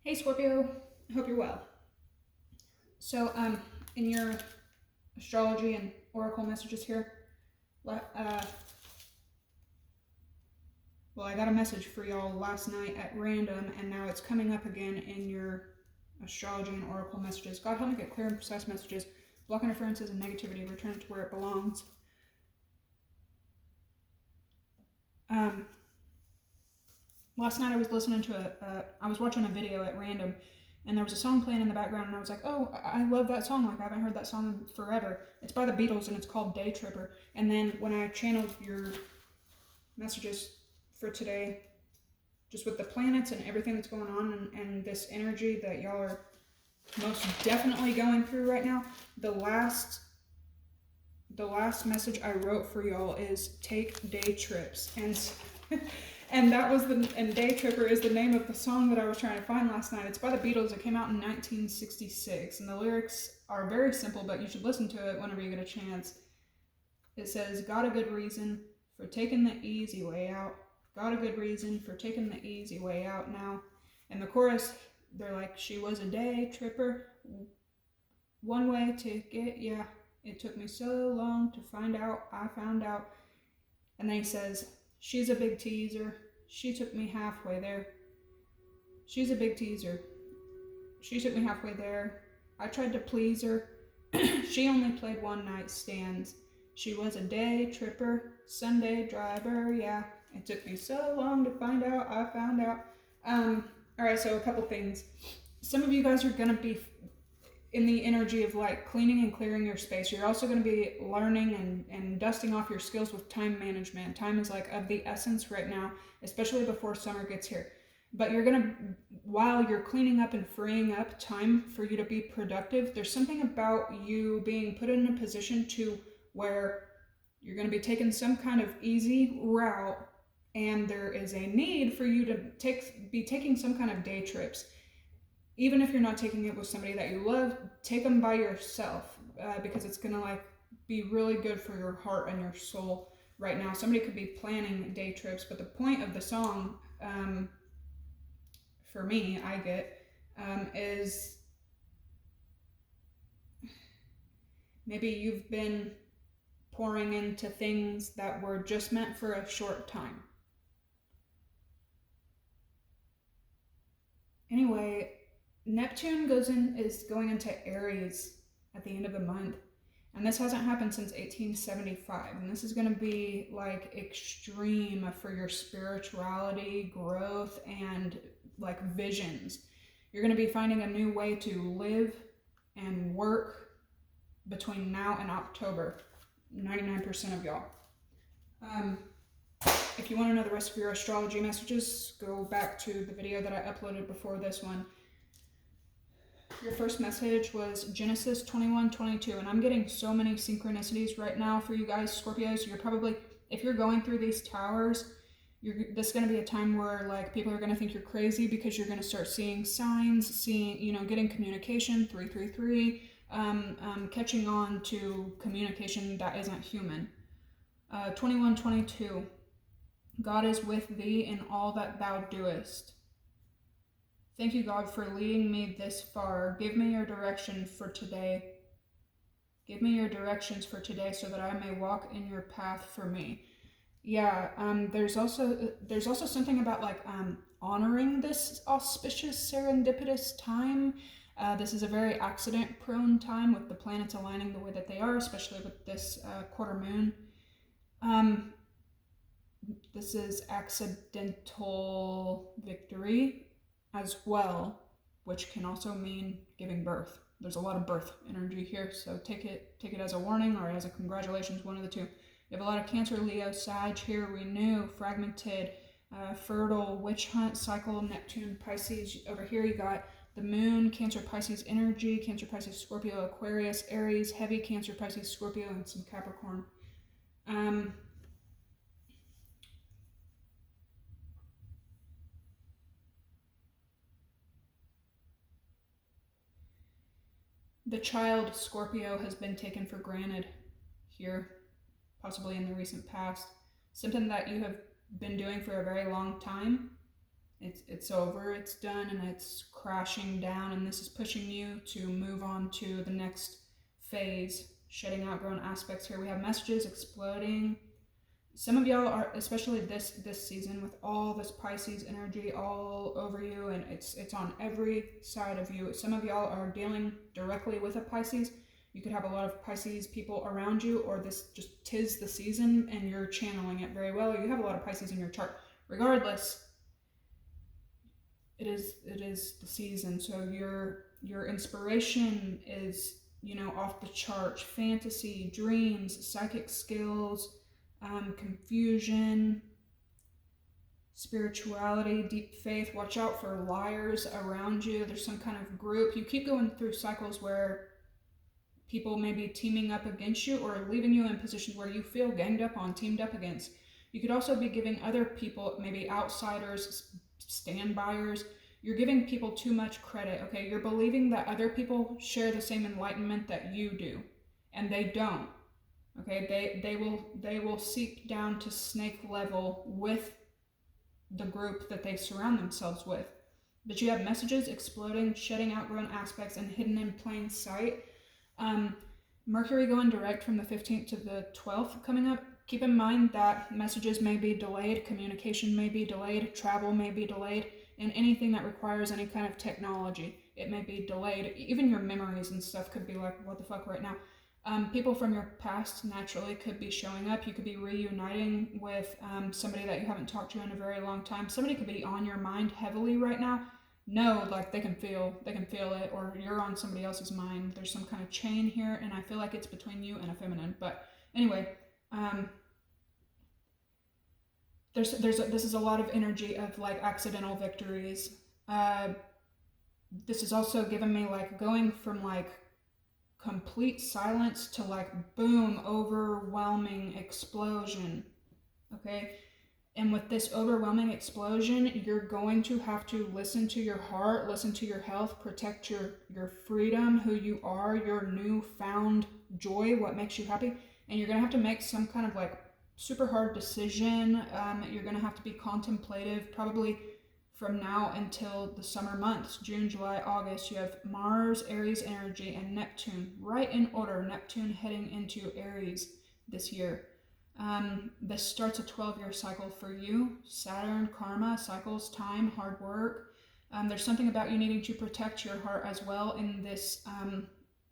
Hey Scorpio, I hope you're well. So, in your astrology and oracle messages here, I got a message for y'all last night at random, and now it's coming up again in your astrology and oracle messages. God help me get clear and precise messages, block interferences and negativity, return it to where it belongs. Last night I was listening to I was watching a video at random, and there was a song playing in the background, and I was like, oh, I love that song. Like, I haven't heard that song in forever. It's by the Beatles, and it's called Day Tripper. And then when I channeled your messages for today, just with the planets and everything that's going on, and this energy that y'all are most definitely going through right now, the last message I wrote for y'all is take day trips. And that was and Day Tripper is the name of the song that I was trying to find last night. It's by the Beatles. It came out in 1966, and the lyrics are very simple, but you should listen to it whenever you get a chance. It says, got a good reason for taking the easy way out. Got a good reason for taking the easy way out now. And the chorus, they're like, she was a day tripper. One way ticket, yeah. It took me so long to find out, I found out. And then he says, she's a big teaser. She took me halfway there. She's a big teaser. She took me halfway there. I tried to please her. She only played one night stands. She was a day tripper, Sunday driver, yeah. It took me so long to find out, I found out. Alright, so a couple things. Some of you guys are going to be in the energy of like cleaning and clearing your space. You're also going to be learning and dusting off your skills with time management. Time is like of the essence right now, especially before summer gets here. But you're going to, while you're cleaning up and freeing up time for you to be productive, there's something about you being put in a position to where you're going to be taking some kind of easy route, and there is a need for you to be taking some kind of day trips. Even if you're not taking it with somebody that you love, take them by yourself, because it's going to like be really good for your heart and your soul right now. Somebody could be planning day trips, but the point of the song, for me, I get, is maybe you've been pouring into things that were just meant for a short time. Anyway, Neptune is going into Aries at the end of the month, and this hasn't happened since 1875, and this is going to be like extreme for your spirituality, growth, and like visions. You're going to be finding a new way to live and work between now and October. 99% of y'all. If you want to know the rest of your astrology messages, go back to the video that I uploaded before this one. Your first message was Genesis 21:22, and I'm getting so many synchronicities right now for you guys, Scorpios. You're probably, if you're going through these towers, this is going to be a time where like people are going to think you're crazy, because you're going to start seeing signs, getting communication, 333, catching on to communication that isn't human. 21:22, God is with thee in all that thou doest. Thank you, God, for leading me this far. Give me your direction for today. Give me your directions for today so that I may walk in your path for me. Yeah, there's also something about like honoring this auspicious serendipitous time. This is a very accident-prone time with the planets aligning the way that they are, especially with this quarter moon. This is accidental victory as well, which can also mean giving birth. There's a lot of birth energy here, so take it as a warning or as a congratulations, one of the two. You have a lot of Cancer, Leo, Sag here, renew, fragmented, fertile, witch hunt, cycle, Neptune, Pisces. Over here you got the moon, Cancer, Pisces energy, Cancer, Pisces, Scorpio, Aquarius, Aries, heavy Cancer, Pisces, Scorpio, and some Capricorn. The child Scorpio has been taken for granted here, possibly in the recent past. Something that you have been doing for a very long time It's over, it's done, and it's crashing down, and this is pushing you to move on to the next phase, shedding outgrown aspects. Here we have messages exploding. Some of y'all are, especially this season, with all this Pisces energy all over you, and it's on every side of you. Some of y'all are dealing directly with a Pisces. You could have a lot of Pisces people around you, or this just 'tis the season and you're channeling it very well. You have a lot of Pisces in your chart. Regardless, it is the season. So your inspiration is, off the chart. Fantasy, dreams, psychic skills, confusion, spirituality, deep faith. Watch out for liars around you. There's some kind of group. You keep going through cycles where people may be teaming up against you or leaving you in positions where you feel ganged up on, teamed up against. You could also be giving other people, maybe outsiders, stand-byers, you're giving people too much credit, okay? You're believing that other people share the same enlightenment that you do, and they don't, okay? They will seep down to snake level with the group that they surround themselves with. But you have messages exploding, shedding outgrown aspects, and hidden in plain sight. Mercury going direct from the 15th to the 12th coming up. Keep in mind that messages may be delayed, communication may be delayed, travel may be delayed, and anything that requires any kind of technology, it may be delayed. Even your memories and stuff could be like, what the fuck right now? People from your past naturally could be showing up. You could be reuniting with somebody that you haven't talked to in a very long time. Somebody could be on your mind heavily right now. No, like they can feel it, or you're on somebody else's mind. There's some kind of chain here, and I feel like it's between you and a feminine. But anyway, this is a lot of energy of like accidental victories. This has also given me like going from like complete silence to like boom, overwhelming explosion. Okay. And with this overwhelming explosion, you're going to have to listen to your heart, listen to your health, protect your freedom, who you are, your newfound joy, what makes you happy. And you're going to have to make some kind of like super hard decision. You're going to have to be contemplative, probably from now until the summer months, June, July, August. You have Mars, Aries energy, and Neptune, right in order. Neptune heading into Aries this year. This starts a 12-year cycle for you. Saturn, karma, cycles, time, hard work. There's something about you needing to protect your heart as well in this,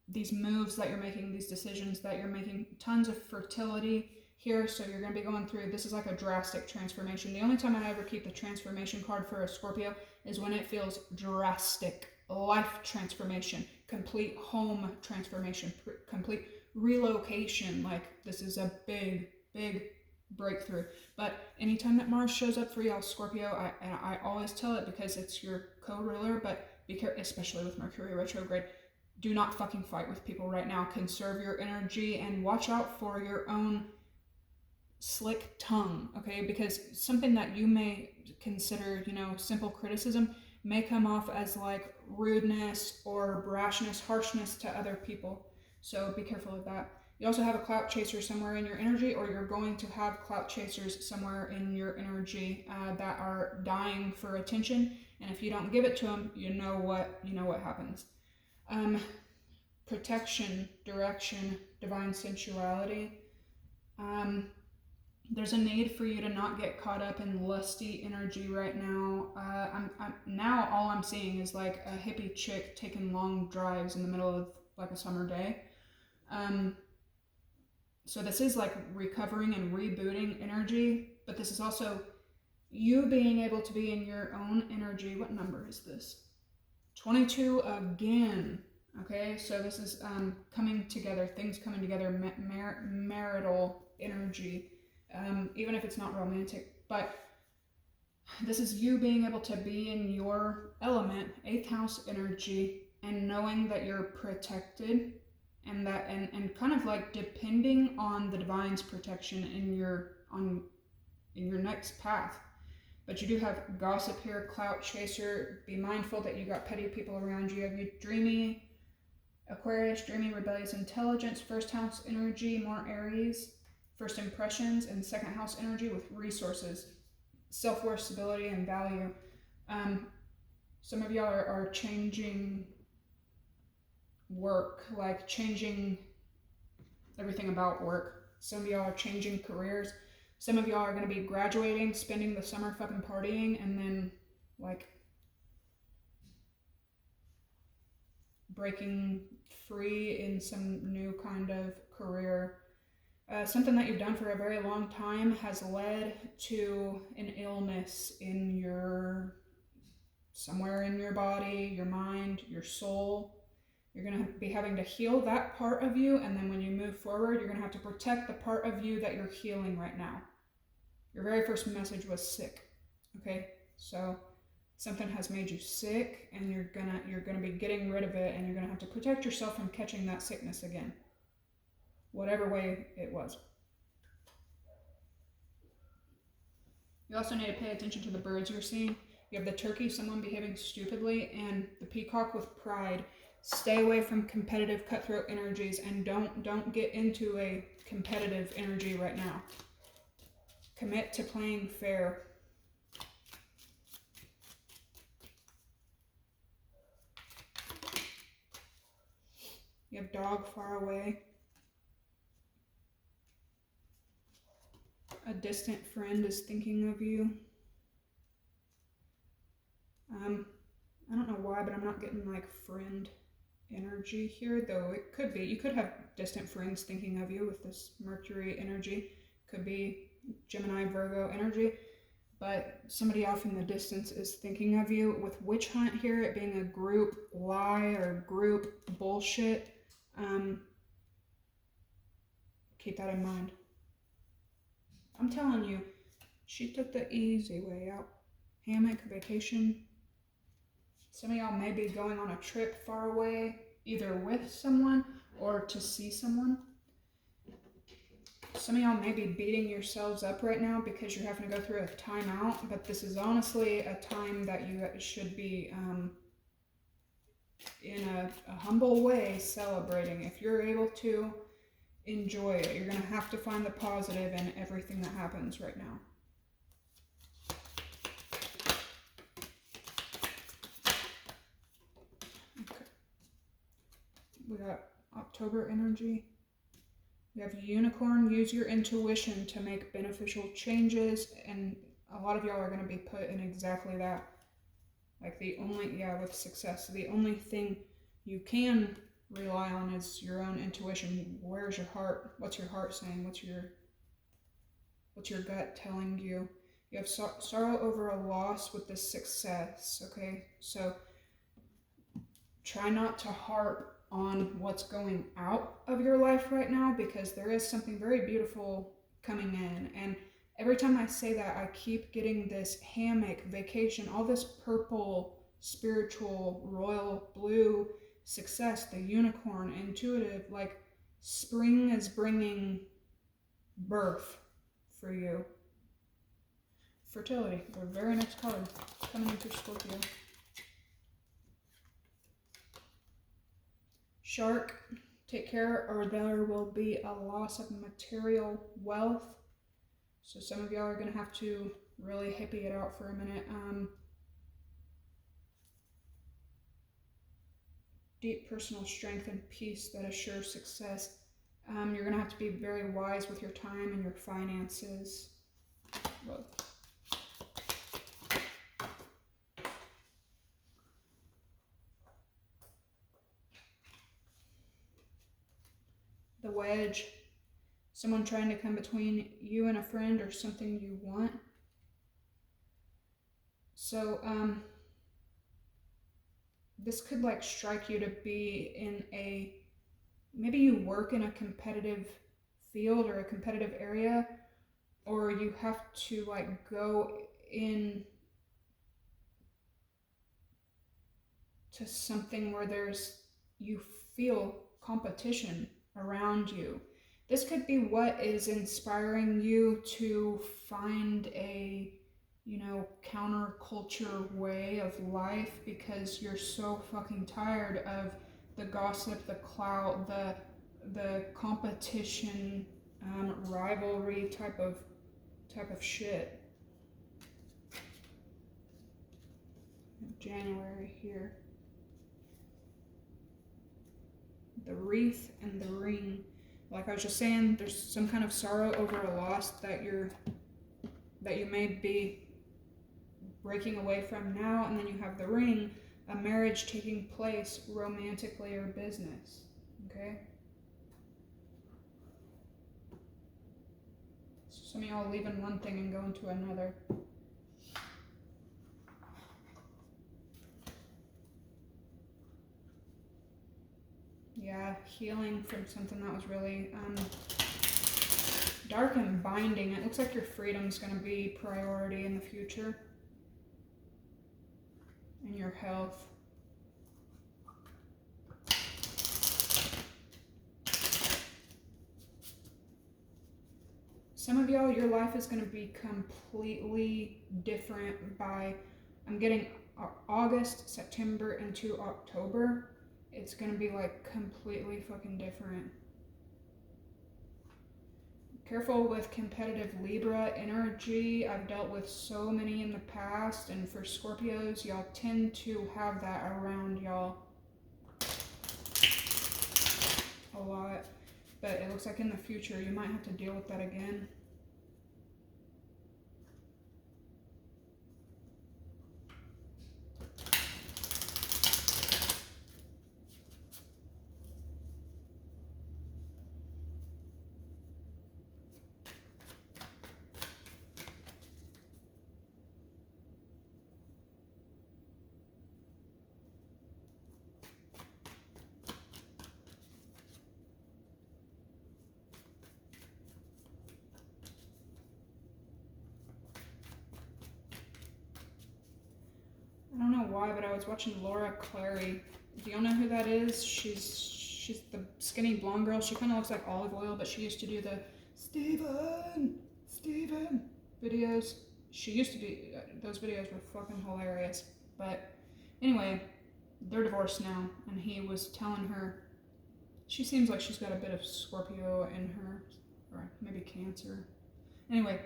these moves that you're making, these decisions that you're making. Tons of fertility here, so you're going to be going through, this is like a drastic transformation. The only time I ever keep the transformation card for a Scorpio is when it feels drastic. Life transformation, complete home transformation, complete relocation. Like this is a big breakthrough. But anytime that Mars shows up for y'all Scorpio, I always tell it because it's your co-ruler, but be careful, especially with Mercury retrograde. Do not fucking fight with people right now. Conserve your energy and watch out for your own slick tongue, okay? Because something that you may consider, simple criticism may come off as like rudeness or brashness, harshness to other people. So be careful of that. You also have a clout chaser somewhere in your energy, or you're going to have clout chasers somewhere in your energy that are dying for attention. And if you don't give it to them, you know what happens. Protection, direction, divine sensuality. There's a need for you to not get caught up in lusty energy right now. Now all I'm seeing is like a hippie chick taking long drives in the middle of like a summer day. So this is like recovering and rebooting energy, but this is also you being able to be in your own energy. What number is this? 22 again. Okay, so this is coming together, things coming together, marital energy, even if it's not romantic. But this is you being able to be in your element, 8th house energy, and knowing that you're protected. And that and kind of like depending on the divine's protection in your next path. But you do have gossip here, clout chaser. Be mindful that you got petty people around you. You have your dreamy Aquarius, dreamy rebellious intelligence, 1st house energy, more Aries, first impressions, and 2nd house energy with resources, self-worth, stability, and value. Some of y'all are changing work, like changing everything about work. Some of y'all are changing careers. Some of y'all are going to be graduating, spending the summer fucking partying, and then like breaking free in some new kind of career. Something that you've done for a very long time has led to an illness in your, somewhere in your body, your mind, your soul. You're going to be having to heal that part of you, and then when you move forward, you're going to have to protect the part of you that you're healing right now. Your very first message was sick, okay? So something has made you sick, and you're gonna be getting rid of it, and you're gonna have to protect yourself from catching that sickness again, whatever way it was. You also need to pay attention to the birds you're seeing. You have the turkey, someone behaving stupidly, and the peacock with pride. Stay away from competitive, cutthroat energies, and don't get into a competitive energy right now. Commit to playing fair. You have dog far away. A distant friend is thinking of you. I don't know why, but I'm not getting like friend energy here, though it could be. You could have distant friends thinking of you with this Mercury energy. Could be Gemini, Virgo energy. But somebody off in the distance is thinking of you. With witch hunt here, it being a group lie or group bullshit. Keep that in mind. I'm telling you, she took the easy way out. Hammock, vacation. Some of y'all may be going on a trip far away, either with someone or to see someone. Some of y'all may be beating yourselves up right now because you're having to go through a timeout, but this is honestly a time that you should be in a humble way celebrating. If you're able to, enjoy it. You're going to have to find the positive in everything that happens right now. Okay. We got October energy. We have unicorn. Use your intuition to make beneficial changes, and a lot of y'all are going to be put in exactly that. Like with success, the only thing you can rely on is your own intuition. Where's your heart? What's your heart saying? What's your gut telling you? You have sorrow over a loss with this success, okay? So try not to harp on what's going out of your life right now, because there is something very beautiful coming in. And every time I say that, I keep getting this hammock, vacation, all this purple, spiritual, royal blue success, the unicorn, intuitive, like spring is bringing birth for you. Fertility, the very next card coming into Scorpio. Shark, take care or there will be a loss of material wealth. So some of y'all are going to have to really hippie it out for a minute. Deep personal strength and peace that assures success. You're going to have to be very wise with your time and your finances. Whoa. The wedge, someone trying to come between you and a friend or something you want. So this could like strike you to be in maybe you work in a competitive field or a competitive area, or you have to like go in to something where you feel competition around you. This could be what is inspiring you to find a, counterculture way of life, because you're so fucking tired of the gossip, the clout, the competition, rivalry type of shit. January here. The wreath and the ring. Like I was just saying, there's some kind of sorrow over a loss that you may be breaking away from now, and then you have the ring, a marriage taking place romantically or business. Okay? So some of y'all leaving one thing and going to another. Yeah, healing from something that was really dark and binding. It looks like your freedom's going to be priority in the future. And your health. Some of y'all, your life is going to be completely different by, I'm getting August, September, into October. It's going to be like completely fucking different. Careful with competitive Libra energy. I've dealt with so many in the past, and for Scorpios, y'all tend to have that around y'all a lot. But it looks like in the future, you might have to deal with that again. I don't know why, but I was watching Laura Clary. Do y'all know who that is? She's the skinny blonde girl. She kind of looks like olive oil, but she used to do the Steven videos. She used to be, those videos were fucking hilarious. But anyway, they're divorced now, and he was telling her, she seems like she's got a bit of Scorpio in her, or maybe Cancer. Anyway,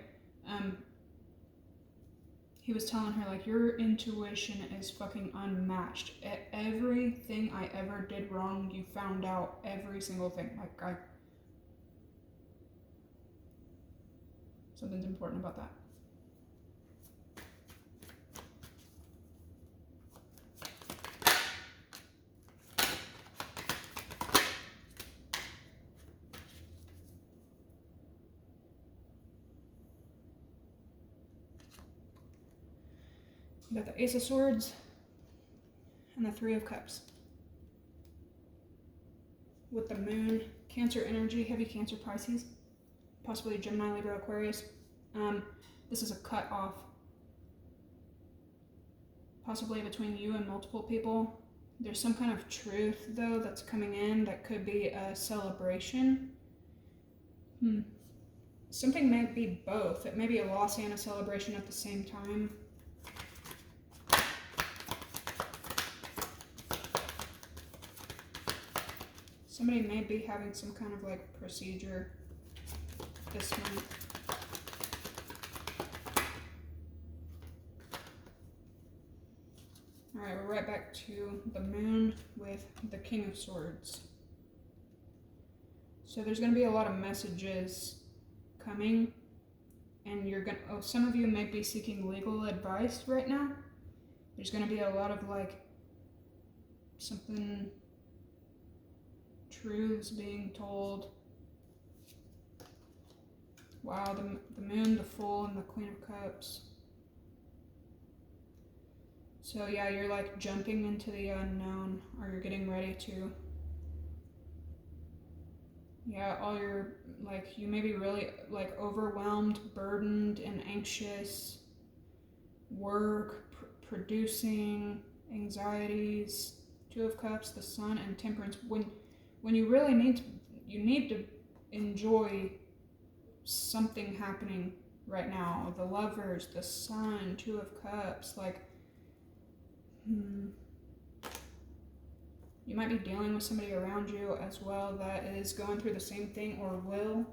he was telling her, like, your intuition is fucking unmatched. Everything I ever did wrong, you found out every single thing. Like, something's important about that. You got the Ace of Swords and the Three of Cups. With the Moon, Cancer energy, heavy Cancer, Pisces, possibly Gemini, Libra, Aquarius. This is a cut off, possibly between you and multiple people. There's some kind of truth, though, that's coming in that could be a celebration. Something may be both. It may be a loss and a celebration at the same time. Somebody may be having some kind of like procedure this month. Alright, we're right back to the Moon with the King of Swords. So there's going to be a lot of messages coming, and some of you may be seeking legal advice right now. There's going to be a lot of like something, truths being told. Wow, the Moon, the Fool, and the Queen of Cups. So yeah, you're like jumping into the unknown, or you're getting ready to. Yeah, all your, like, you may be really like overwhelmed, burdened, and anxious. Work, producing, anxieties, Two of Cups, the Sun, and Temperance. When you really need to enjoy something happening right now. The Lovers, the Sun, Two of Cups, like, you might be dealing with somebody around you as well that is going through the same thing or will.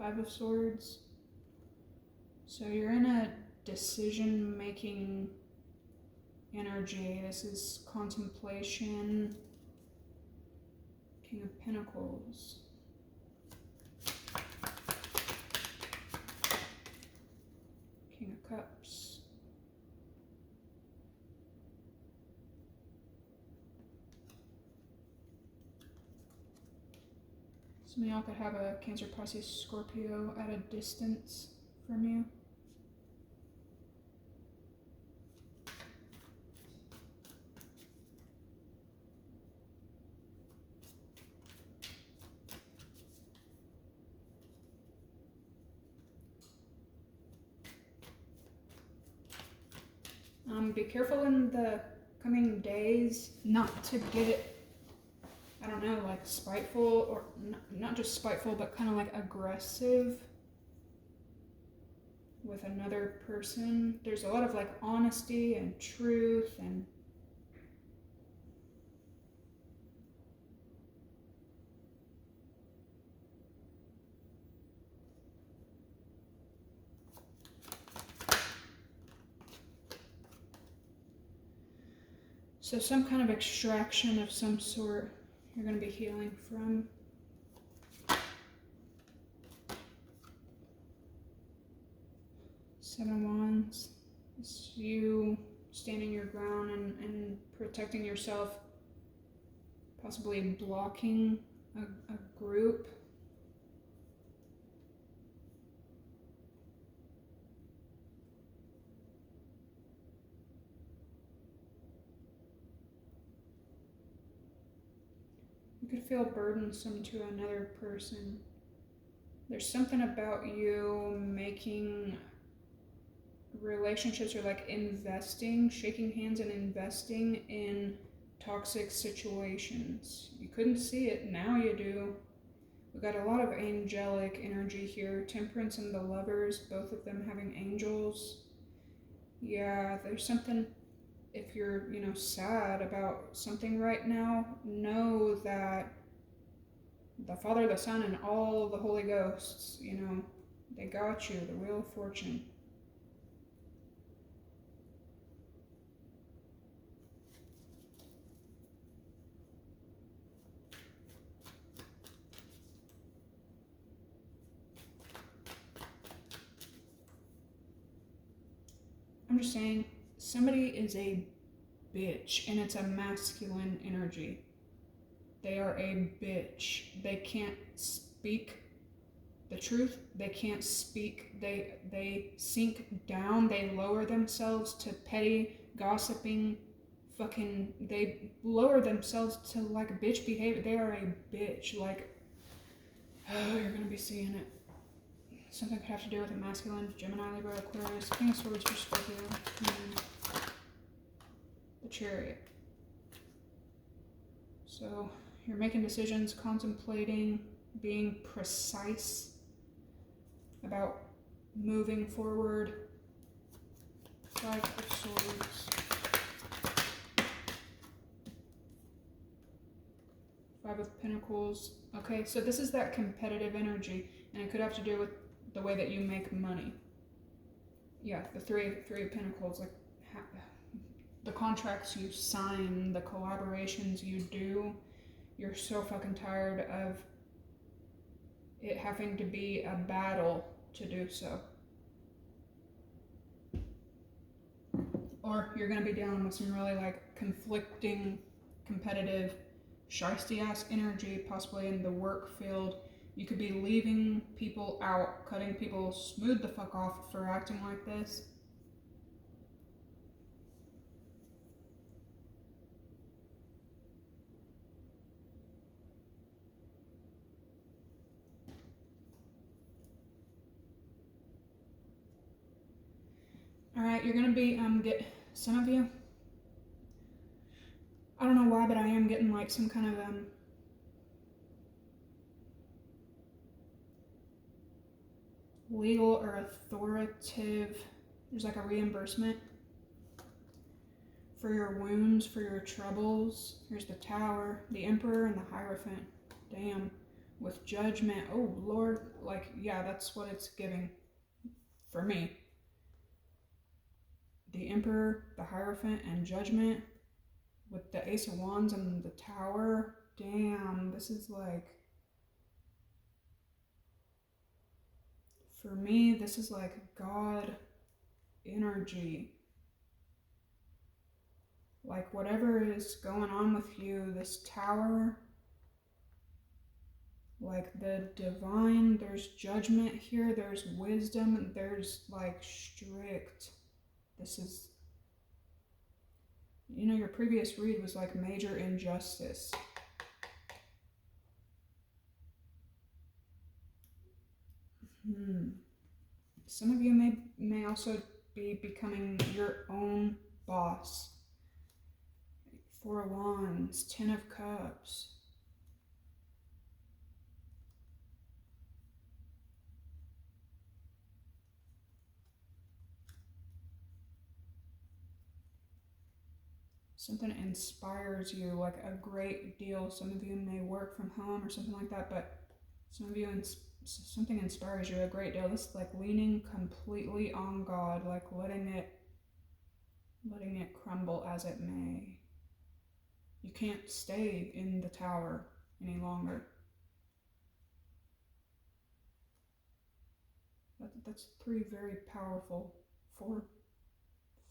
Five of Swords. So you're in a decision-making energy. This is contemplation. King of Pentacles. King of Cups. Some of y'all could have a Cancer, Pisces, Scorpio at a distance from you. Be careful in the coming days not to get, I don't know, like spiteful, or not just spiteful, but kind of like aggressive with another person. There's a lot of like honesty and truth and so some kind of extraction of some sort you're going to be healing from. Seven of Wands. It's you standing your ground and protecting yourself, possibly blocking a group. You could feel burdensome to another person. There's something about you making relationships, or like investing, shaking hands and investing in toxic situations. You couldn't see it, now you do. We got a lot of angelic energy here. Temperance and the Lovers, both of them having angels. Yeah, there's something, if you're, sad about something right now, know that the Father, the Son, and all the Holy Ghosts, they got you, the Wheel of Fortune. I'm just saying, somebody is a bitch, and it's a masculine energy. They are a bitch. They can't speak the truth. They can't speak. They sink down. They lower themselves to petty, gossiping, they lower themselves to like bitch behavior. They are a bitch. Like, oh, you're gonna be seeing it. Something could have to do with a masculine, Gemini, Libra, Aquarius, King of Swords for Scorpio, and the Chariot. So you're making decisions, contemplating, being precise about moving forward. Five of Swords. Five of Pentacles. Okay, so this is that competitive energy, and it could have to do with the way that you make money. Yeah, the three of Pentacles, like the contracts you sign, the collaborations you do. You're so fucking tired of it having to be a battle to do so. Or you're gonna be dealing with some really like conflicting, competitive, shiesty ass energy, possibly in the work field. You could be leaving people out, cutting people smooth the fuck off for acting like this. Alright, you're gonna be, get some of you. I don't know why, but I am getting like some kind of, legal or authoritative, there's like a reimbursement for your wounds, for your troubles. Here's the Tower, the Emperor, and the Hierophant. Damn. with judgment. Oh Lord, like, yeah, that's what it's giving for me. The Emperor, the Hierophant, and Judgment with the Ace of Wands and the Tower. Damn, this is like, for me, this is like God energy. Like whatever is going on with you, this Tower, like the divine, there's judgment here, there's wisdom, there's like strict. This is, you know, your previous read was like major injustice. Some of you may also be becoming your own boss. Four of Wands, Ten of Cups. Something inspires you like a great deal. Some of you may work from home or something like that, but some of you, something inspires you a great deal. This is like leaning completely on God, like letting it crumble as it may. You can't stay in the Tower any longer. That's three very powerful, 4,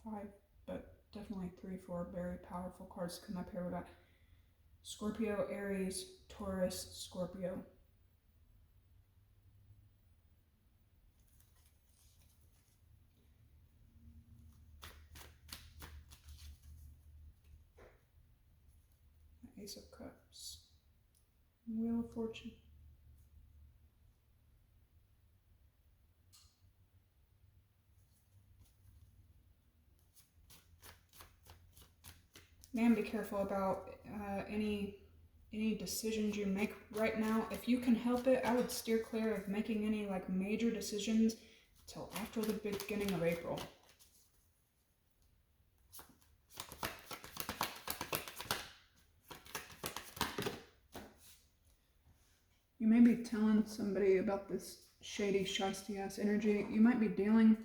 5, but definitely 3, 4 very powerful cards come up here. We got Scorpio, Aries, Taurus, Scorpio. Ace of Cups, Wheel of Fortune. Man, be careful about any decisions you make right now. If you can help it, I would steer clear of making any like major decisions till after the beginning of April. You may be telling somebody about this shady, shysty ass energy. You might be dealing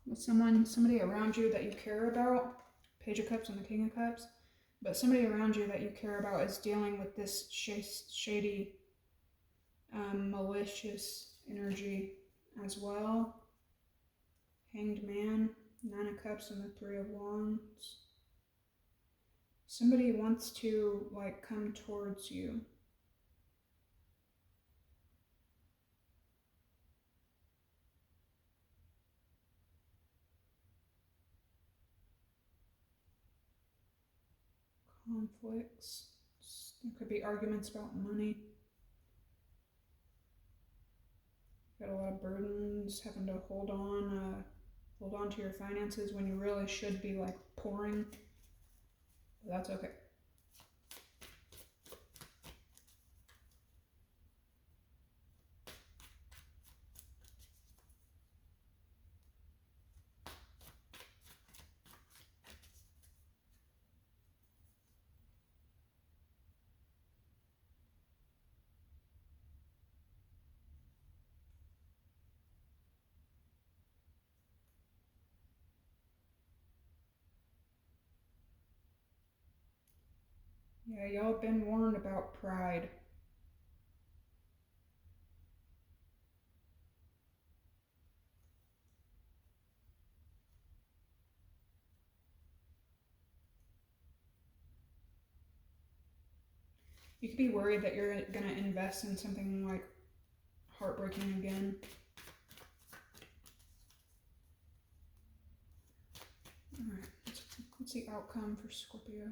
with somebody around you that you care about. Page of Cups and the King of Cups. But somebody around you that you care about is dealing with this shady, malicious energy as well. Hanged Man, 9 of Cups and the 3 of Wands. Somebody wants to like come towards you. Conflicts. There could be arguments about money. Got a lot of burdens, having to hold on to your finances when you really should be like pouring. But that's okay. Yeah, y'all have been warned about pride. You could be worried that you're gonna invest in something like heartbreaking again. Alright, what's the outcome for Scorpio?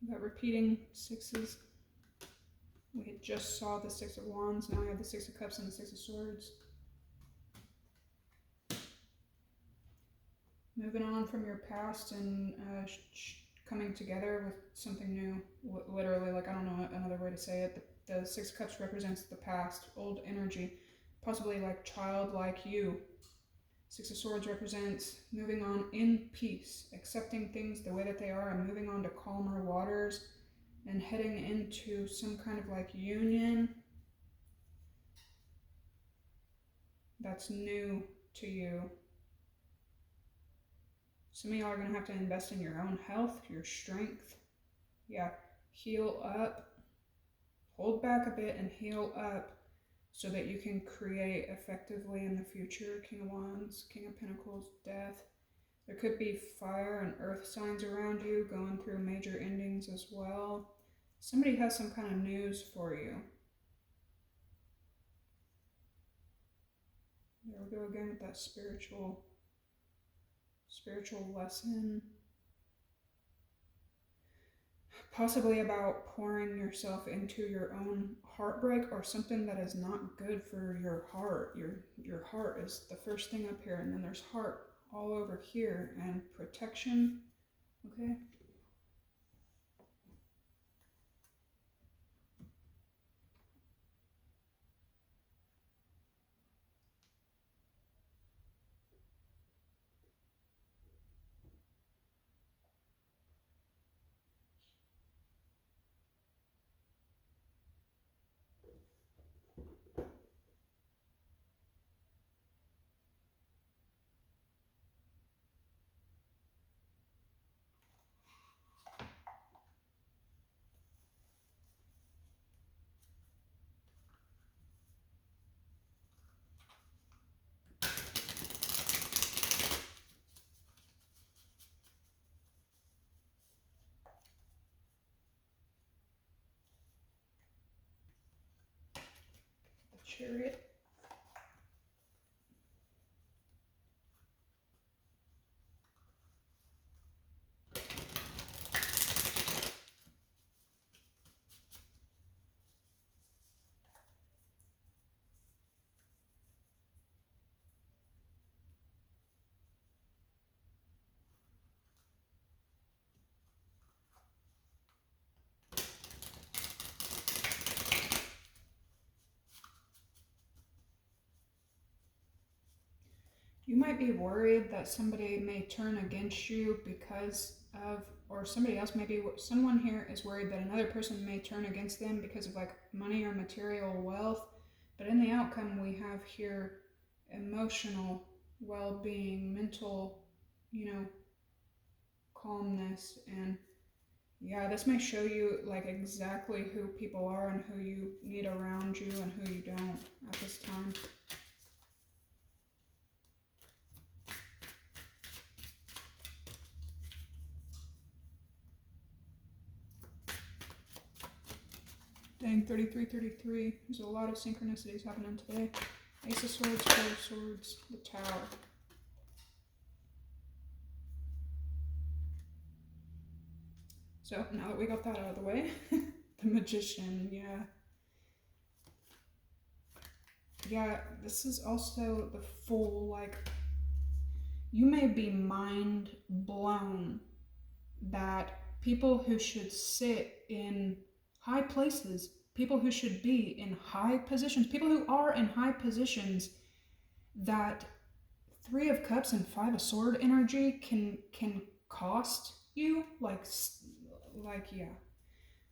We got repeating sixes. We had just saw the 6 of Wands, now we have the 6 of Cups and the 6 of Swords. moving on from your past and coming together with something new. Literally, like, I don't know another way to say it. The Six of Cups represents the past, old energy, possibly like childlike you. Six of Swords represents moving on in peace, accepting things the way that they are and moving on to calmer waters and heading into some kind of like union that's new to you. Some of y'all are going to have to invest in your own health, your strength. Yeah, heal up, hold back a bit and heal up so that you can create effectively in the future. King of Wands, King of Pentacles, Death. There could be fire and earth signs around you going through major endings as well. Somebody has some kind of news for you. There we go again with that spiritual lesson. Possibly about pouring yourself into your own heartbreak or something that is not good for your heart. Your heart is the first thing up here, and then there's heart all over here, and protection. Okay. Chariot. You might be worried that somebody may turn against you because of, or somebody else, maybe someone here is worried that another person may turn against them because of like money or material wealth. But in the outcome, we have here emotional well-being, mental, calmness. And yeah, this may show you like exactly who people are and who you need around you and who you don't at this time. Dang, 33. There's a lot of synchronicities happening today. Ace of Swords, Four of Swords, the Tower. So now that we got that out of the way, the Magician, yeah. Yeah, this is also the Fool. Like, you may be mind blown that people who should sit in high places, people who should be in high positions, people who are in high positions, that Three of Cups and Five of Sword energy can cost you, like yeah.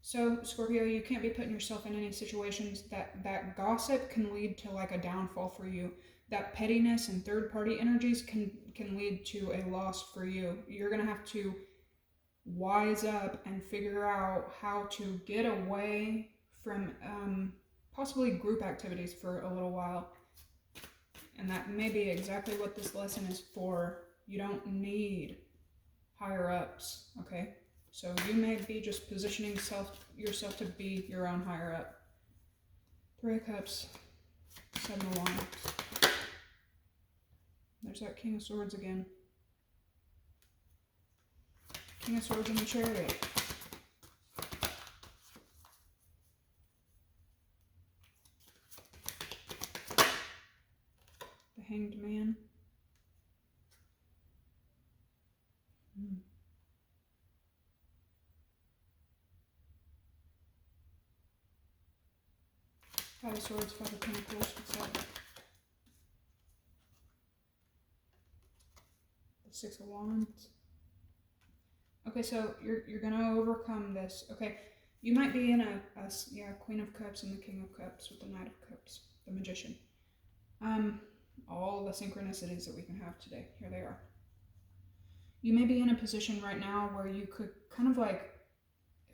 So Scorpio, you can't be putting yourself in any situations that gossip can lead to like a downfall for you. That pettiness and third party energies can lead to a loss for you. You're gonna have to wise up and figure out how to get away from possibly group activities for a little while. And that may be exactly what this lesson is for. You don't need higher ups, okay? So you may be just positioning yourself to be your own higher up. Three of Cups, Seven of Wands. There's that King of Swords again. King of Swords in the Chariot. The Hanged Man. Five of Swords, Five of Pentacles, what's up? The Six of Wands. Okay, so you're gonna overcome this. Okay, you might be in a Queen of Cups and the King of Cups with the Knight of Cups, the Magician. All the synchronicities that we can have today, here they are. You may be in a position right now where you could kind of like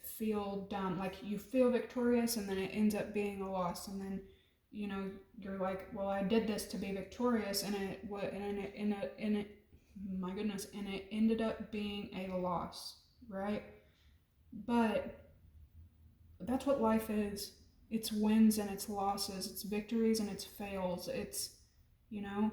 feel done, like you feel victorious and then it ends up being a loss, and then you know you're like, well, I did this to be victorious, and it my goodness, and it ended up being a loss, right? But that's what life is. It's wins and it's losses, it's victories and it's fails. It's, you know,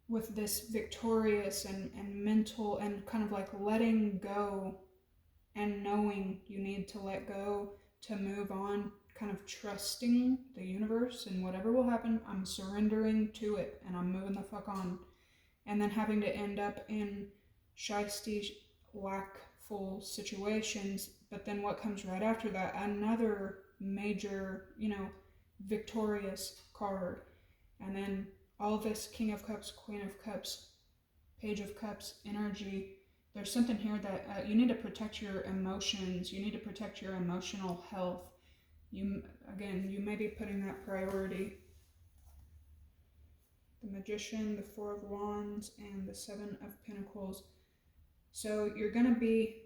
with this victorious and mental and kind of like letting go and knowing you need to let go to move on, kind of trusting the universe and whatever will happen, I'm surrendering to it and I'm moving the fuck on. And then having to end up in shisty, lackful situations. But then what comes right after that? Another major, victorious card. And then all this King of Cups, Queen of Cups, Page of Cups energy. There's something here that you need to protect your emotions. You need to protect your emotional health. You may be putting that priority. The Magician, the Four of Wands, and the Seven of Pentacles. So you're going to be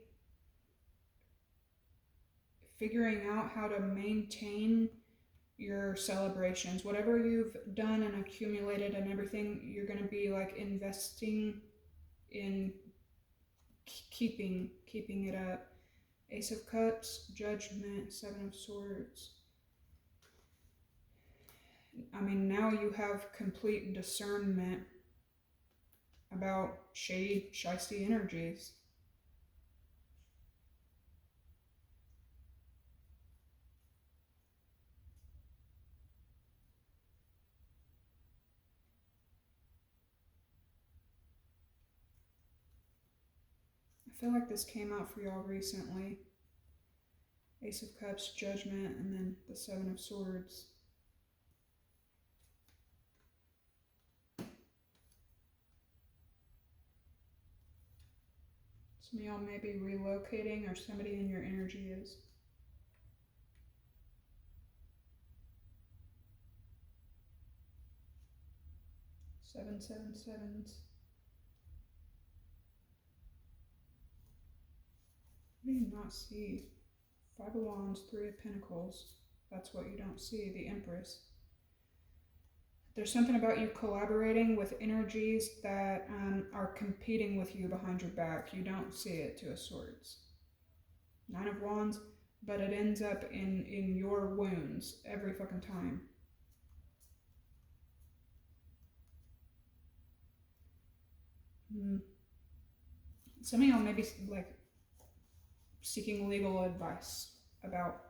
figuring out how to maintain your celebrations. Whatever you've done and accumulated and everything, you're going to be like investing in keeping it up. Ace of Cups, Judgment, Seven of Swords. I mean, now you have complete discernment about shady, shisty energies. I feel like this came out for y'all recently. Ace of Cups, Judgment, and then the Seven of Swords. Some of y'all may be relocating, or somebody in your energy is. Seven, seven, sevens. What do you not see? Five of Wands, Three of Pentacles. That's what you don't see, the Empress. There's something about you collaborating with energies that are competing with you behind your back. You don't see it, Two of Swords. Nine of Wands, but it ends up in your wounds every fucking time. Some of y'all may be like seeking legal advice about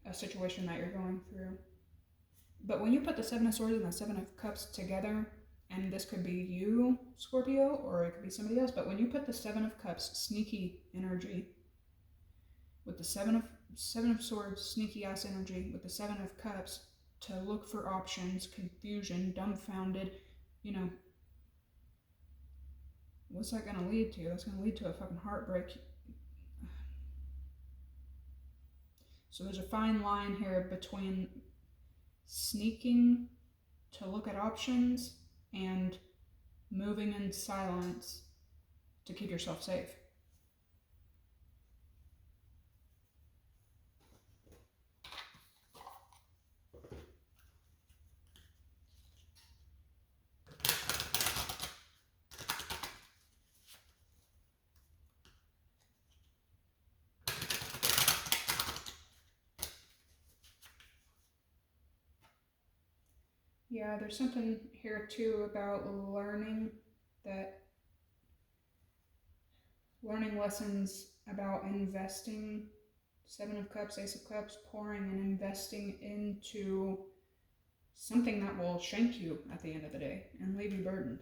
a situation that you're going through. But when you put the Seven of Swords and the Seven of Cups together, and this could be you, Scorpio, or it could be somebody else, but when you put the Seven of Cups, sneaky energy, with the Seven of Swords, sneaky ass energy, with the Seven of Cups, to look for options, confusion, dumbfounded, what's that going to lead to? That's going to lead to a fucking heartbreak. So there's a fine line here between sneaking to look at options and moving in silence to keep yourself safe. Yeah, there's something here too about learning lessons about investing. Seven of Cups, Ace of Cups, pouring and investing into something that will shank you at the end of the day and leave you burdened.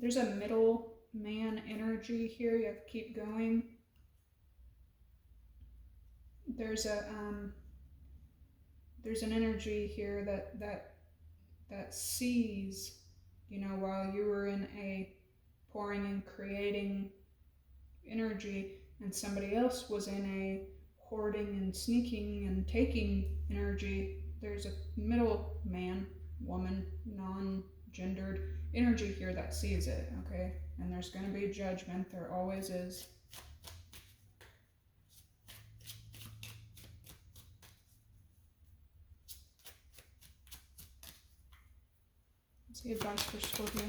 There's a middle man energy here. You have to keep going. There's an energy here that sees, you know, while you were in a pouring and creating energy, and somebody else was in a hoarding and sneaking and taking energy. There's a middle man, woman, non-gendered energy here that sees it, okay? And there's going to be judgment. There always is. Let's see advice for Scorpio.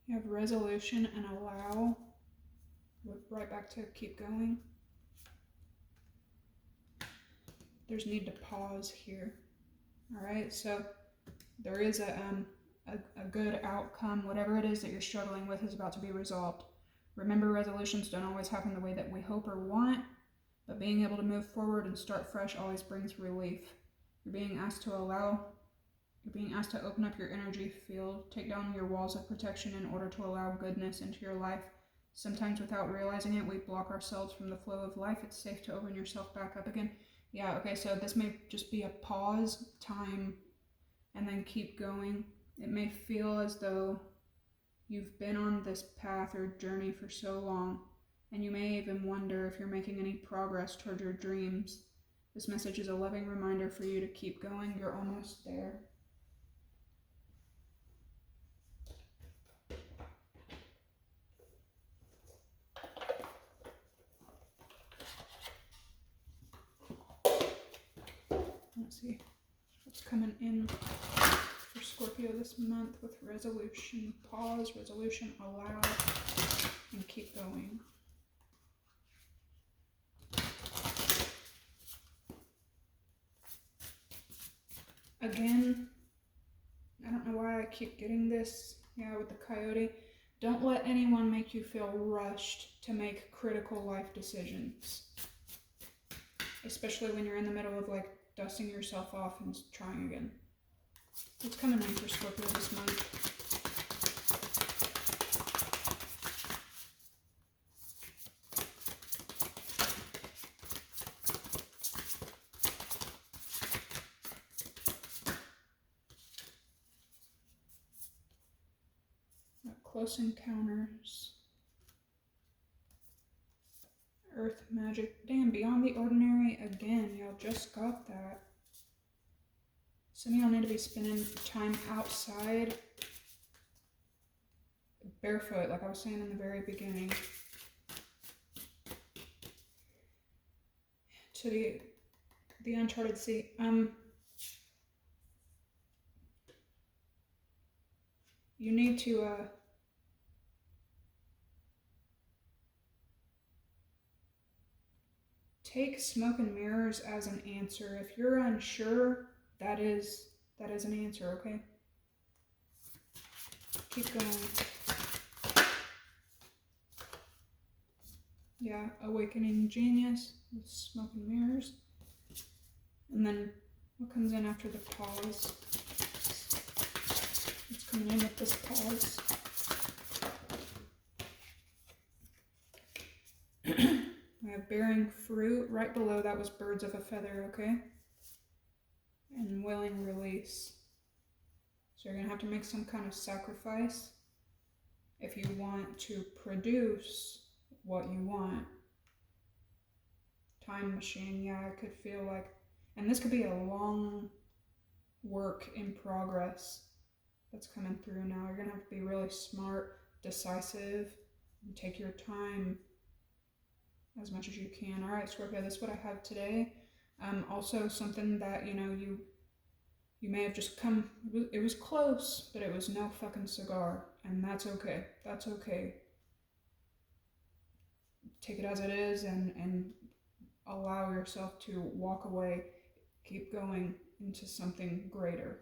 You have resolution and allow. Right back to keep going. There's need to pause here. All right, so there is a good outcome. Whatever it is that you're struggling with is about to be resolved. Remember, resolutions don't always happen the way that we hope or want, but being able to move forward and start fresh always brings relief. You're being asked to open up your energy field, take down your walls of protection in order to allow goodness into your life. Sometimes without realizing it, we block ourselves from the flow of life. It's safe to open yourself back up again. Yeah, okay, so this may just be a pause time and then keep going. It may feel as though you've been on this path or journey for so long, and you may even wonder if you're making any progress toward your dreams. This message is a loving reminder for you to keep going. You're almost there. Let's see what's coming in for Scorpio this month with resolution, pause, resolution, allow, and keep going. Again, I don't know why I keep getting this, with the coyote. Don't let anyone make you feel rushed to make critical life decisions. Especially when you're in the middle of like dusting yourself off and trying again. What's coming in for Scorpio this month? Close encounters. Earth magic. Damn, beyond the ordinary again. Y'all just got that. Some of y'all need to be spending time outside. Barefoot, like I was saying in the very beginning. To the uncharted sea. You need to take smoke and mirrors as an answer. If you're unsure, that is an answer, okay? Keep going. Yeah, awakening genius with smoke and mirrors. And then what comes in after the pause? What's coming in with this pause? We have bearing fruit. Right below that was birds of a feather, okay? And willing release. So you're going to have to make some kind of sacrifice if you want to produce what you want. Time machine, yeah, I could feel like, and this could be a long work in progress that's coming through now. You're going to have to be really smart, decisive, and take your time as much as you can. All right, Scorpio, that's what I have today. Also something that, you may have just come, it was close, but it was no fucking cigar, and that's okay. That's okay. Take it as it is and allow yourself to walk away, keep going into something greater.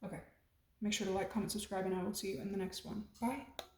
Okay, make sure to like, comment, subscribe, and I will see you in the next one. Bye.